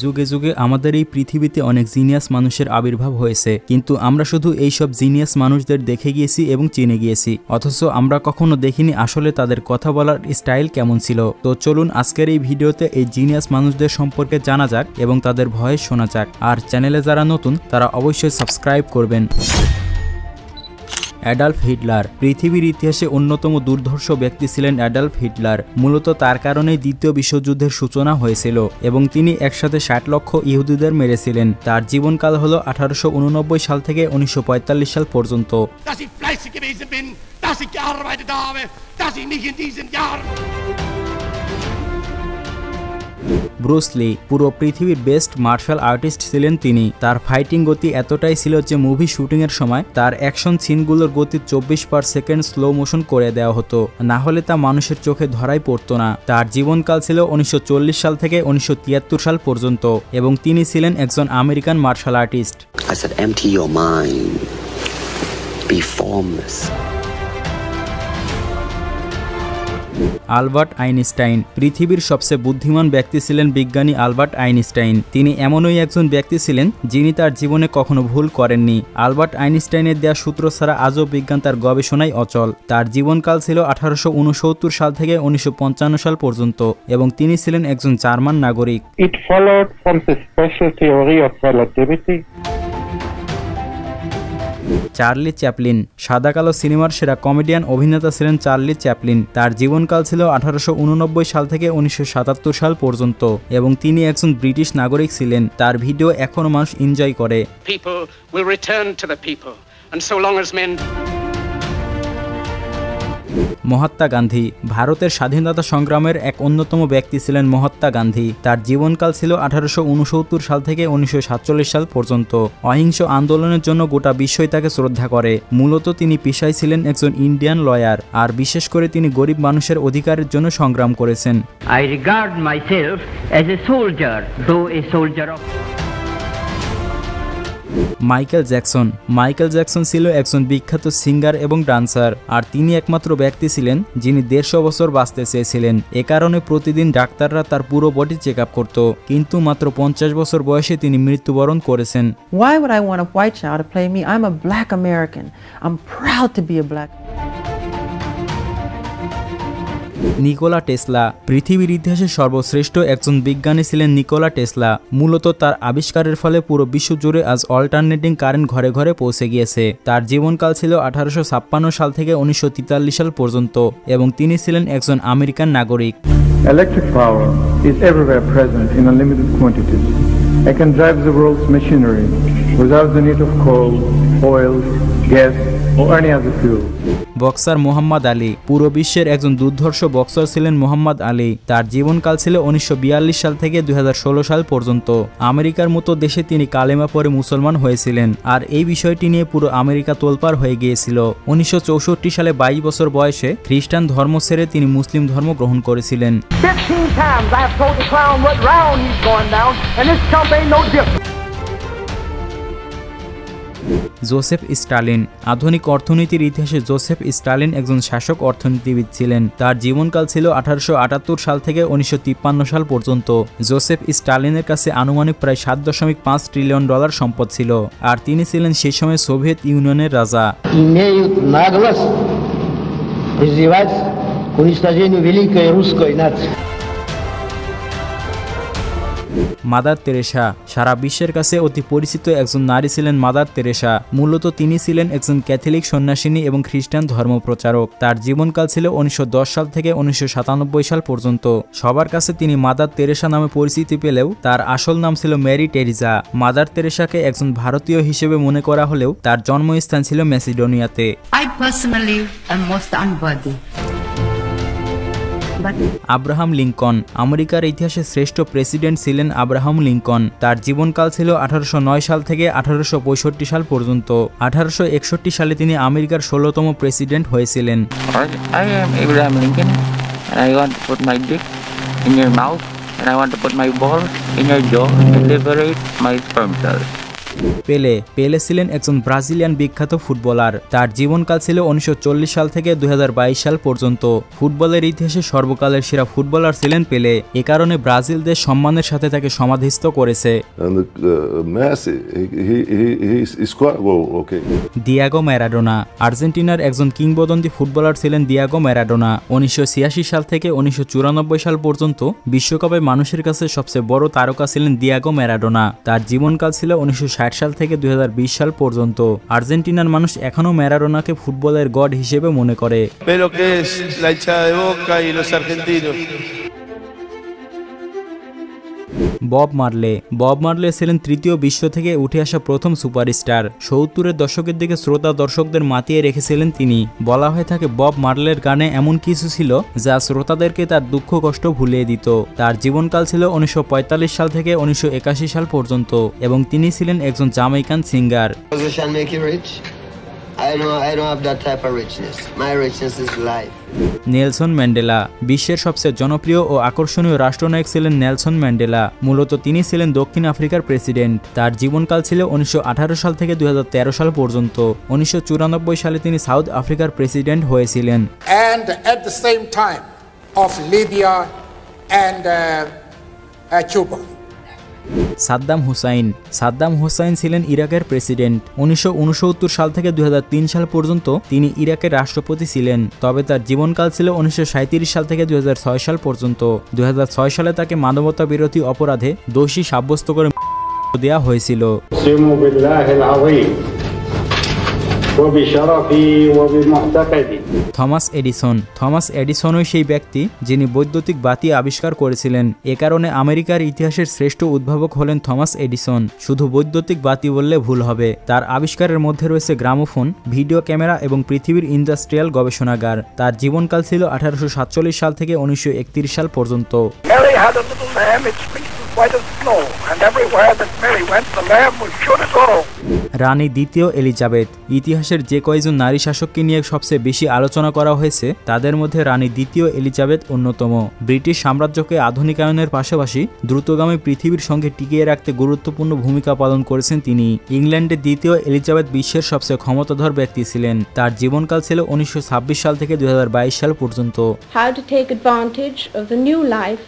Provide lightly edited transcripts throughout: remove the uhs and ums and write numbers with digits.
যুগে যুগে আমাদের এই পৃথিবীতে অনেক জিনিয়াস মানুষের আবির্ভাব হয়েছে, কিন্তু আমরা শুধু এইসব জিনিয়াস মানুষদের দেখে গিয়েছি এবং চিনে গিয়েছি, অথচ আমরা কখনো দেখিনি আসলে তাদের কথা বলার স্টাইল কেমন ছিল। তো চলুন আজকের এই ভিডিওতে এই জিনিয়াস মানুষদের সম্পর্কে জানা যাক এবং তাদের ভয়েস শোনা যাক। আর চ্যানেলে যারা নতুন তারা অবশ্যই সাবস্ক্রাইব করবেন। Adolf Hitler. পৃথিবীর ইতিহাসে অন্যতম দুর্ধর্ষ ব্যক্তি ছিলেন অ্যাডলফ হিটলার। মূলত তার কারণেই দ্বিতীয় বিশ্বযুদ্ধের সূচনা হয়েছিল এবং তিনি একসাথে 60 লক্ষ ইহুদিদের মেরেছিলেন। তার জীবনকাল হল 1889 সাল থেকে 1945 সাল পর্যন্ত। ব্রুস লি। পুরো পৃথিবীর বেস্ট মার্শাল আর্টিস্ট ছিলেন তিনি। তার ফাইটিং গতি এতটাই ছিল যে মুভি শুটিং এর সময় তার অ্যাকশন সিনগুলোর গতি 24/সেকেন্ড স্লো মোশন করে দেওয়া হতো, না হলে তা মানুষের চোখে ধরাই পড়তো না। তার জীবনকাল ছিল 1940 সাল থেকে 1973 সাল পর্যন্ত এবং তিনি ছিলেন একজন American martial artist. Albert Einstein. পৃথিবীর সবচেয়ে বুদ্ধিমান ব্যক্তি ছিলেন বিজ্ঞানী আলবার্ট আইনস্টাইন। তিনি এমনই একজন ব্যক্তি ছিলেন যিনি তার জীবনে কখনো ভুল করেননি। আলবার্ট আইনস্টাইনের দেওয়া সূত্র ছাড়া আজও বিজ্ঞান তার গবেষণায় অচল। তার জীবনকাল ছিল 1869 সাল থেকে 1955 সাল পর্যন্ত এবং তিনি ছিলেন একজন জার্মান নাগরিক। It followed from the special theory of relativity. Charlie Chaplin. সাদা কালো সিনেমার সেরা কমেডিয়ান অভিনেতা ছিলেন চার্লি চ্যাপলিন। তার জীবনকাল ছিল 1889 সাল থেকে 1977 সাল পর্যন্ত এবং তিনি একজন ব্রিটিশ নাগরিক ছিলেন। তার ভিডিও এখনো মানুষ এনজয় করে। মহাত্মা গান্ধী। ভারতের স্বাধীনতা সংগ্রামের এক অন্যতম ব্যক্তি ছিলেন মহাত্মা গান্ধী। তার জীবনকাল ছিল 1869 সাল থেকে 1947 সাল পর্যন্ত। অহিংস আন্দোলনের জন্য গোটা বিশ্বই তাকে শ্রদ্ধা করে। মূলত তিনি পেশায় ছিলেন একজন ইন্ডিয়ান লয়ার, আর বিশেষ করে তিনি গরিব মানুষের অধিকারের জন্য সংগ্রাম করেছেন। I regard myself as a soldier, though a soldier of Michael Jackson. Michael Jackson ছিল একজন বিখ্যাত সিঙ্গার এবং ডান্সার, আর তিনি একমাত্র ব্যক্তি ছিলেন যিনি 150 বছর বাঁচতে চেয়েছিলেন। এ কারণে প্রতিদিন ডাক্তাররা তার পুরো বডি চেক আপ করত, কিন্তু মাত্র 50 বছর বয়সে তিনি মৃত্যুবরণ করেছেন। Why would I want a white child to play me? I'm a black American. I'm proud to be a black. Nikola Tesla. পৃথিবীর ইতিহাসে সর্বশ্রেষ্ঠ একজন বিজ্ঞানী ছিলেন নিকোলা টেসলা। মূলত তার আবিষ্কারের ফলে পুরো বিশ্ব জুড়ে আজ অল্টারনেটিং কারেন্ট ঘরে ঘরে পৌঁছে গিয়েছে। তার জীবনকাল ছিল 1856 সাল থেকে 1943 সাল পর্যন্ত এবং তিনি ছিলেন একজন আমেরিকান নাগরিক। Electric power is everywhere present in unlimited quantities. It can drive the world's machinery without the need of coal, oil, gas or any other fuel. Boxer Muhammad Ali. পুরো বিশ্বের একজন দুর্ধর্ষ বক্সার ছিলেন মোহাম্মদ আলী। তার জীবনকাল ছিল 1942 সাল থেকে 2016 সাল পর্যন্ত। আমেরিকার মতো দেশে তিনি কালেমা পড়ে মুসলমান হয়েছিলেন, আর এই বিষয়টি নিয়ে পুরো আমেরিকা তোলপাড় হয়ে গিয়েছিল। 1964 সালে 22 বছর বয়সে খ্রিস্টান ধর্ম ছেড়ে তিনি মুসলিম ধর্ম গ্রহণ করেছিলেন। 15 times I've told the clown what round he's going down, and this chump ain't no different. Joseph Stalin. আধুনিক অর্থনীতির ইতিহাসে জোসেফ স্টালিন একজন শাসক অর্থনীতিবিদ ছিলেন। তার জীবনকাল ছিল 1878 সাল থেকে 1953 সাল পর্যন্ত। জোসেফ স্টালিনের কাছে আনুমানিক প্রায় $7.5 ট্রিলিয়ন সম্পদ ছিল, আর তিনি ছিলেন সেই সময় সোভিয়েত ইউনিয়নের রাজা। Mother Teresa. সারা বিশ্বের কাছে অতি পরিচিত একজন নারী ছিলেন মাদার তেরেসা। মূলত তিনি ছিলেন একজন ক্যাথলিক সন্ন্যাসিনী এবং খ্রিস্টান ধর্মপ্রচারক। তার জীবনকাল ছিল 1910 সাল থেকে 1997 সাল পর্যন্ত। সবার কাছে তিনি মাদার তেরেসা নামে পরিচিতি পেলেও তার আসল নাম ছিল মেরি টেরিজা। মাদার তেরেসাকে একজন ভারতীয় হিসেবে মনে করা হলেও তার জন্মস্থান ছিল ম্যাসিডোনিয়াতে। I personally am most unworthy. Abraham Lincoln. আমেরিকার ইতিহাসে শ্রেষ্ঠ প্রেসিডেন্ট ছিলেন আব্রাহাম লিঙ্কন। তার জীবনকাল ছিল 1809 সাল থেকে 1865 সাল পর্যন্ত। 1861 সালে তিনি আমেরিকার 16তম প্রেসিডেন্ট হয়েছিলেন। I am Abraham Lincoln and I want to put my dick in your mouth and I want to put my balls in your jaw and liberate my sperm cells. পেলে ছিলেন একজন ব্রাজিলিয়ান বিখ্যাত footballer. তার জীবনকাল ছিল 1940 সাল থেকে 2022 সাল পর্যন্ত। ফুটবলের ইতিহাসে সর্বকালের সেরা ফুটবলার ছিলেন পেলে। এ কারণে ব্রাজিল দেশ সম্মানের সাথে তাকে সমাধিস্থ করেছে। দিয়াগো ম্যারাডোনা আর্জেন্টিনার একজন কিংবদন্তি ফুটবলার ছিলেন দিয়াগো ম্যারাডোনা। 1986 সাল থেকে 1994 সাল পর্যন্ত বিশ্বকাপে মানুষের কাছে সবচেয়ে বড় তারকা ছিলেন দিয়াগো ম্যারাডোনা। তার জীবনকাল ছিল 1960 সাল থেকে 2020 সাল পর্যন্ত। আর্জেন্টিনার মানুষ এখনও ম্যারাডোনাকে ফুটবলের গড হিসেবে মনে করে। বব মার্লে ছিলেন তৃতীয় বিশ্ব থেকে উঠে আসা প্রথম সুপারস্টার। 70-এর দশকের দিকে শ্রোতা দর্শকদের মাতিয়ে রেখেছিলেন তিনি। বলা হয়ে থাকে বব মার্লের গানে এমন কিছু ছিল যা শ্রোতাদেরকে তার দুঃখ কষ্ট ভুলিয়ে দিত। তার জীবনকাল ছিল 1945 সাল থেকে 1981 সাল পর্যন্ত এবং তিনি ছিলেন একজন জামাইকান সিঙ্গার। নেলসন ম্যান্ডেলা বিশ্বের সবচেয়ে জনপ্রিয় ও আকর্ষণীয় রাষ্ট্রনায়ক ছিলেন নেলসন ম্যান্ডেলা। মূলত তিনি ছিলেন দক্ষিণ আফ্রিকার প্রেসিডেন্ট। তার জীবনকাল ছিল 1918 সাল থেকে 2013 সাল পর্যন্ত। 1994 সালে তিনি সাউথ আফ্রিকার প্রেসিডেন্ট হয়েছিলেন। And at the same time of Libya and Cuba. Saddam Hussain ছিলেন ইরাকের প্রেসিডেন্ট। 1969 সাল থেকে 2003 সাল পর্যন্ত তিনি ইরাকের রাষ্ট্রপতি ছিলেন। তবে তার জীবনকাল ছিল 1937 সাল থেকে 2006 সাল পর্যন্ত। 2006 সালে তাকে মানবতা বিরোধী অপরাধে দোষী সাব্যস্ত করে দেওয়া হয়েছিল। থমাস এডিসনই সেই ব্যক্তি যিনি বৈদ্যুতিক বাতি আবিষ্কার করেছিলেন। এ কারণে আমেরিকার ইতিহাসের শ্রেষ্ঠ উদ্ভাবক হলেন থমাস এডিসন। শুধু বৈদ্যুতিক বাতি বললে ভুল হবে। তার আবিষ্কারের মধ্যে রয়েছে গ্রামোফোন, ভিডিও ক্যামেরা এবং পৃথিবীর ইন্ডাস্ট্রিয়াল গবেষণাগার। তার জীবনকাল ছিল 1847 সাল থেকে 1931 সাল পর্যন্ত। রানী দ্বিতীয় এলিজাবেথ ইতিহাসের যে কয়েকজন নারী শাসককে নিয়ে সবচেয়ে বেশি আলোচনা করা হয়েছে তাদের মধ্যে রানী দ্বিতীয় এলিজাবেথ অন্যতম। ব্রিটিশ সাম্রাজ্যকে আধুনিকায়নের পাশাপাশি দ্রুতগামী পৃথিবীর সঙ্গে টিকিয়ে রাখতে গুরুত্বপূর্ণ ভূমিকা পালন করেছেন তিনি। ইংল্যান্ডের দ্বিতীয় এলিজাবেথ বিশ্বের সবচেয়ে ক্ষমতাধর ব্যক্তি ছিলেন। তার জীবনকাল ছিল 1926 সাল থেকে 2022 সাল পর্যন্ত। How to take advantage of the new life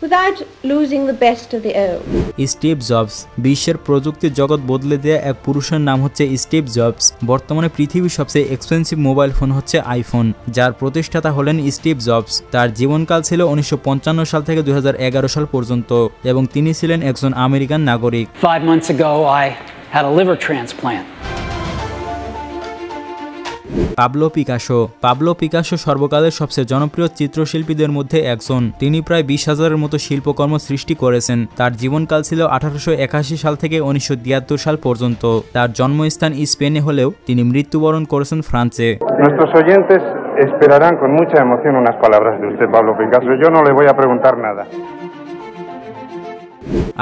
without losing the best of the old. Steve jobs বিশ্বের প্রযুক্তির জগৎ বদলে দেয়া এক পুরুষের নাম হচ্ছে স্টিভ জবস। বর্তমানে পৃথিবীর সবচেয়ে এক্সপেন্সিভ মোবাইল ফোন হচ্ছে আইফোন, যার প্রতিষ্ঠাতা হলেন স্টিভ জবস। তার জীবনকাল ছিল 1955 সাল থেকে 2011 সাল পর্যন্ত এবং তিনি ছিলেন একজন আমেরিকান নাগরিক। 5 months ago I had a liver transplant. Pablo Picasso সর্বকালের সবচেয়ে জনপ্রিয় চিত্রশিল্পীদের মধ্যে একজন। তিনি প্রায় 20,000-এর মতো শিল্পকর্ম সৃষ্টি করেছেন। তার জীবনকাল ছিল 1881 সাল থেকে 1973 সাল পর্যন্ত। তার জন্মস্থান স্পেনে হলেও তিনি মৃত্যুবরণ করেছেন ফ্রান্সে। Nuestros oyentes esperarán con mucha emoción unas palabras de usted, Pablo Picasso. Yo no le voy a preguntar nada.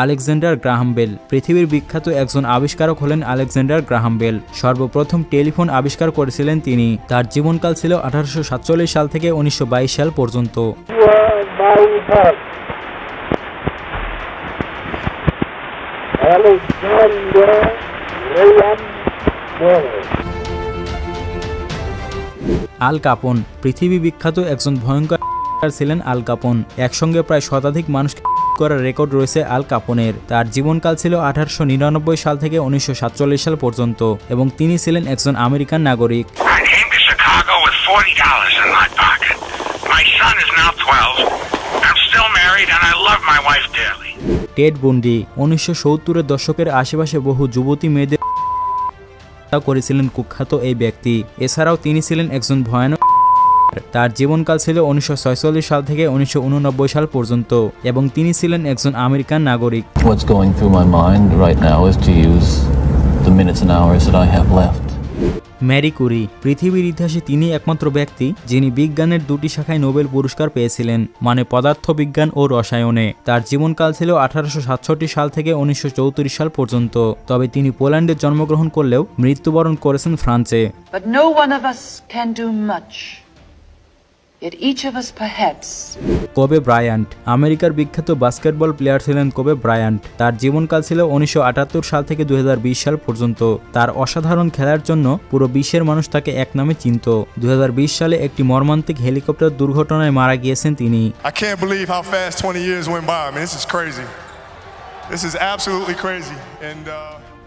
Alexander Graham Bell পৃথিবীর বিখ্যাত একজন আবিষ্কারক হলেন আলেকজান্ডার গ্রাহাম বেল। সর্বপ্রথম টেলিফোন আবিষ্কার করেছিলেন তিনি। তার জীবনকাল ছিল 1847 সাল থেকে 1922 সাল পর্যন্ত। আল কাপন পৃথিবী বিখ্যাত একজন ভয়ঙ্কর ছিলেন আল কাপন। একসঙ্গে প্রায় শতাধিক মানুষ করার রেকর্ড রয়েছে আল কাপনের। তার জীবনকাল ছিল 1899 সাল থেকে 1947 সাল পর্যন্ত এবং তিনি ছিলেন একজন আমেরিকান নাগরিক। টেড বুন্ডি 1970-এর দশকের আশেপাশে বহু যুবতী মেয়েদের করেছিলেন কুখ্যাত এই ব্যক্তি। এছাড়াও তিনি ছিলেন একজন ভয়ানক। তার জীবনকাল ছিল 1946 সাল থেকে 1989 সাল পর্যন্ত এবং তিনি ছিলেন একজন আমেরিকান নাগরিক। What's going through my mind right now is to use the minutes and hours that I have left. Marie Curie পৃথিবীর ইতিহাসে তিনি একমাত্র ব্যক্তি যিনি বিজ্ঞানের 2টি শাখায় নোবেল পুরস্কার পেয়েছিলেন, মানে পদার্থবিজ্ঞান ও রসায়নে। তার জীবনকাল ছিল 1867 সাল থেকে 1934 সাল পর্যন্ত। তবে তিনি পোল্যান্ডে জন্মগ্রহণ করলেও মৃত্যুবরণ করেছেন ফ্রান্সে। But no one of us can do much Yet each of us perhaps Kobe Bryant আমেরিকার বিখ্যাত বাস্কেটবল প্লেয়ার ছিলেন কোবে ব্রায়ান্ট। তার জীবনকাল ছিল 1978 সাল থেকে 2020 সাল পর্যন্ত। তার অসাধারণ খেলার জন্য পুরো বিশ্বের মানুষ তাকে এক নামে চিনত। 2020 সালে একটি মর্মান্তিক হেলিকপ্টার দুর্ঘটনায় মারা গিয়েছেন তিনি। I can't believe how fast 20 years went by. I mean, this is crazy. This is absolutely crazy. And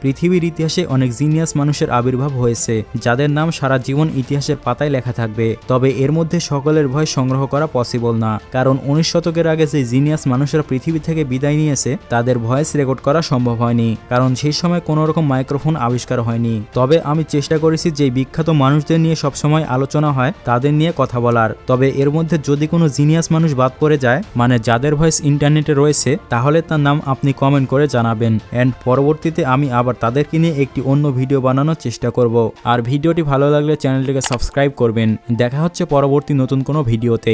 পৃথিবীর ইতিহাসে অনেক জিনিয়াস মানুষের আবির্ভাব হয়েছে, যাদের নাম সারা জীবন ইতিহাসের পাতায় লেখা থাকবে। তবে এর মধ্যে সকলের ভয় সংগ্রহ করা পসিবল না, কারণ 19 শতকের আগে যে জিনিয়াস মানুষেরা পৃথিবী থেকে বিদায় নিয়েছে তাদের ভয়েস রেকর্ড করা সম্ভব হয়নি, কারণ সেই সময় কোনো রকম মাইক্রোফোন আবিষ্কার হয়নি। তবে আমি চেষ্টা করেছি যে বিখ্যাত মানুষদের নিয়ে সবসময় আলোচনা হয় তাদের নিয়ে কথা বলার। তবে এর মধ্যে যদি কোনো জিনিয়াস মানুষ বাদ পড়ে যায়, মানে যাদের ভয়েস ইন্টারনেটে রয়েছে, তাহলে তার নাম আপনি কমেন্ট করে জানাবেন। এন্ড পরবর্তীতে আমি আবার তাদেরকে নিয়ে একটি অন্য ভিডিও বানানোর চেষ্টা করব। আর ভিডিওটি ভালো লাগলে চ্যানেলটিকে সাবস্ক্রাইব করবেন। দেখা হচ্ছে পরবর্তী নতুন কোনো ভিডিওতে।